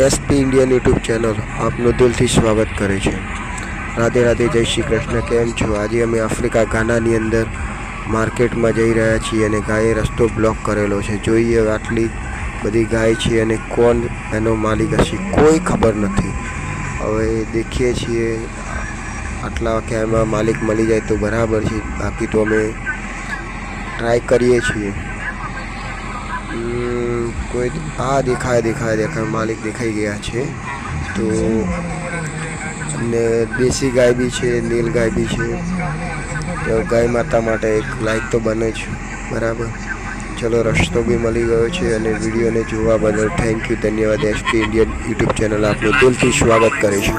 SP Indian YouTube channel આપનું દિલથી સ્વાગત કરે છે। રાધે રાધે, જય શ્રી કૃષ્ણ। કેમ છો? આજે અમે આફ્રિકા ગાનાની અંદર માર્કેટમાં જઈ રહ્યા છીએ અને ગાયે રસ્તો બ્લોક કરેલો છે। જોઈએ આટલી બધી ગાય છે અને કોણ એનો માલિક હશે કોઈ ખબર નથી। હવે દેખીએ છીએ, આટલા ક્યાંયમાં માલિક મળી જાય તો બરાબર છે, બાકી તો અમે ટ્રાય કરીએ છીએ। કોઈ દેખાય માલિક દેખાઈ ગયા છે। તો અને દેશી ગાય બી છે, નીલ ગાય બી છે, તો ગાય માતા માટે એક લાઈક તો બને જ બરાબર। ચલો, રસ્તો બી મળી ગયો છે અને વિડીયોને જોવા બદલ થેન્ક યુ, ધન્યવાદ। એસપી ઇન્ડિયન યુટ્યુબ ચેનલ આપનું દિલથી સ્વાગત કરે છે।